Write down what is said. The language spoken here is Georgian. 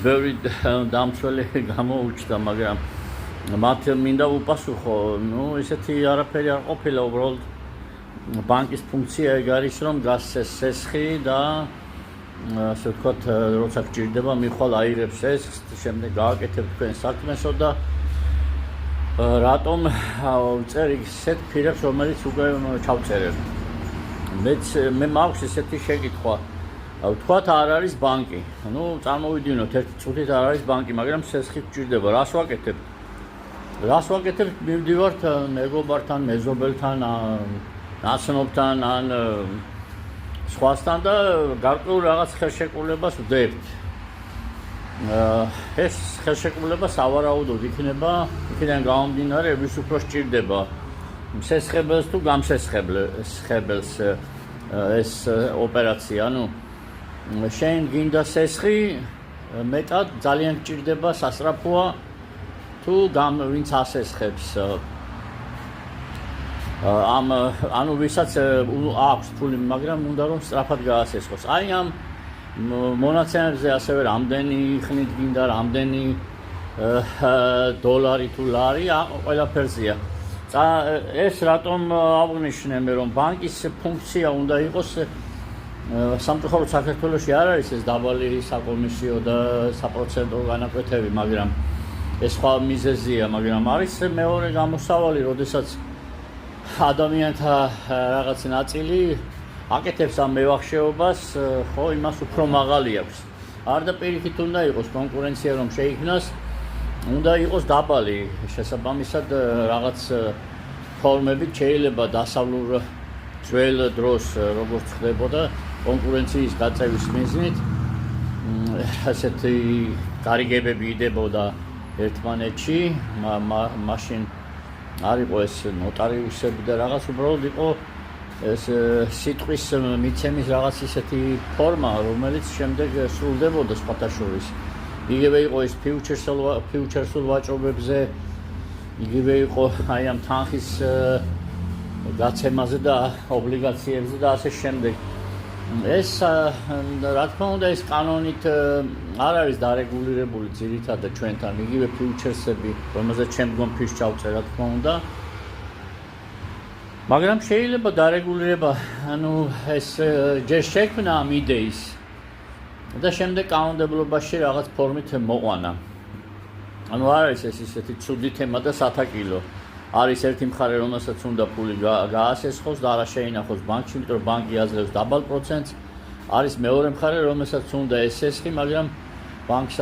ბევრი დამცველი გამოუჩნდა, მაგრამ მათ მინდა უპასუხო, ესეთი არაფერი არ ყოფილა, უბრალოდ ბანკის ფუნქცია ეგ არის, რომ გასცეს სესხი და ასე ვთქვათ, როცა გჭირდება, მიხვალ აიღებს სესხს, შემდეგ გააკეთებ თქვენ საქმესო და რატომ წერ ისეთ ფირებს, რომელიც უკვე ჩავწერებ. მე მაქვს ესეთი შეკითხვა. ვთქვათ, არ არის ბანკი. წარმოვიდგინოთ, ერთი წუთით არ არის ბანკი, მაგრამ სესხი გჭირდება. რას ვაკეთებ? მივდივართ მეგობართან, მეზობელთან, ნაცნობთან, ან სხვასთან და გარკვეულ რაღაც ხელშეკრულებას ვდებთ. ეს ხელშეკრულება სავარაუდოდ იქნება, იქიდან გამომდინარე, ვის უფრო სჭირდება, მსესხებელს თუ გამსესხებელს ეს ოპერაცია. შენ გინდა სესხი, მეტად ძალიან გჭირდება სასწრაფოა თუ ვინც ასესხებს. ვისაც აქვს ფული, მაგრამ უნდა რომ სწრაფად გაასესხოს. აი ამ მონაცემებზე ასევე რამდენი ხნით გინდა, რამდენი დოლარი თუ ლარი, ყველაფერზეა. ეს რატომ აღნიშნე მე, რომ ბანკის ფუნქცია უნდა იყოს, სამწუხაროდ საქართველოში არ არის ეს დაბალი საკომისიო და საპროცენტო განაკვეთები, მაგრამ ეს სხვა მიზეზია, მაგრამ არის მეორე გამოსავალი, როდესაც ადამიანთა რაღაც ნაწილი აკეთებს ამ მევახშეობას, ხო, იმას უფრო მაღალი აქვს. არ და პირიქით უნდა იყოს კონკურენცია, რომ შეიქმნას, უნდა იყოს დაბალი. შესაბამისად, რაღაც ფორმებით შეიძლება დასავლურ ძველ დროს, როგორც ხდებოდა, კონკურენციის გაწევის მიზნით, ასეთი გარიგებები იდებოდა ერთმანეთში, მაშინ არ იყო ეს ნოტარიუსები და რაღაც, უბრალოდ იყო ეს სიტყვის მიცემის რაღაც ისეთი ფორმა, რომელიც შემდეგ სრულდებოდა სხვათა შორის. იგივე იყო ეს ფიუჩერსულ ვაჭრობებზე, იგივე იყო აი ამ თანხის გაცემაზე და ობლიგაციებზე და ასე შემდეგ. ეს რა თქმა უნდა, ეს კანონით არ არის დარეგულირებული ძირითადად ჩვენთან, იგივე ფიუჩერსები, რომელზეც შემდგომ ფიშ ჩავწერ, რა თქმა უნდა. მაგრამ შეიძლება დარეგულირება, ეს ჯერ შექმნა ამ იდეის და შემდეგ კანონმდებლობაში რაღაც ფორმით მოყვანა. არ არის ეს ისეთი ცუდი თემა და სათაკილო. არის ერთი მხარე, რომელსაც უნდა ფული გაასესხოს და არა შეინახოს ბანკში, იმიტომ რომ ბანკი აძლევს დაბალ პროცენტს. არის მეორე მხარე, რომელსაც უნდა ეს სესხი, მაგრამ ბანკს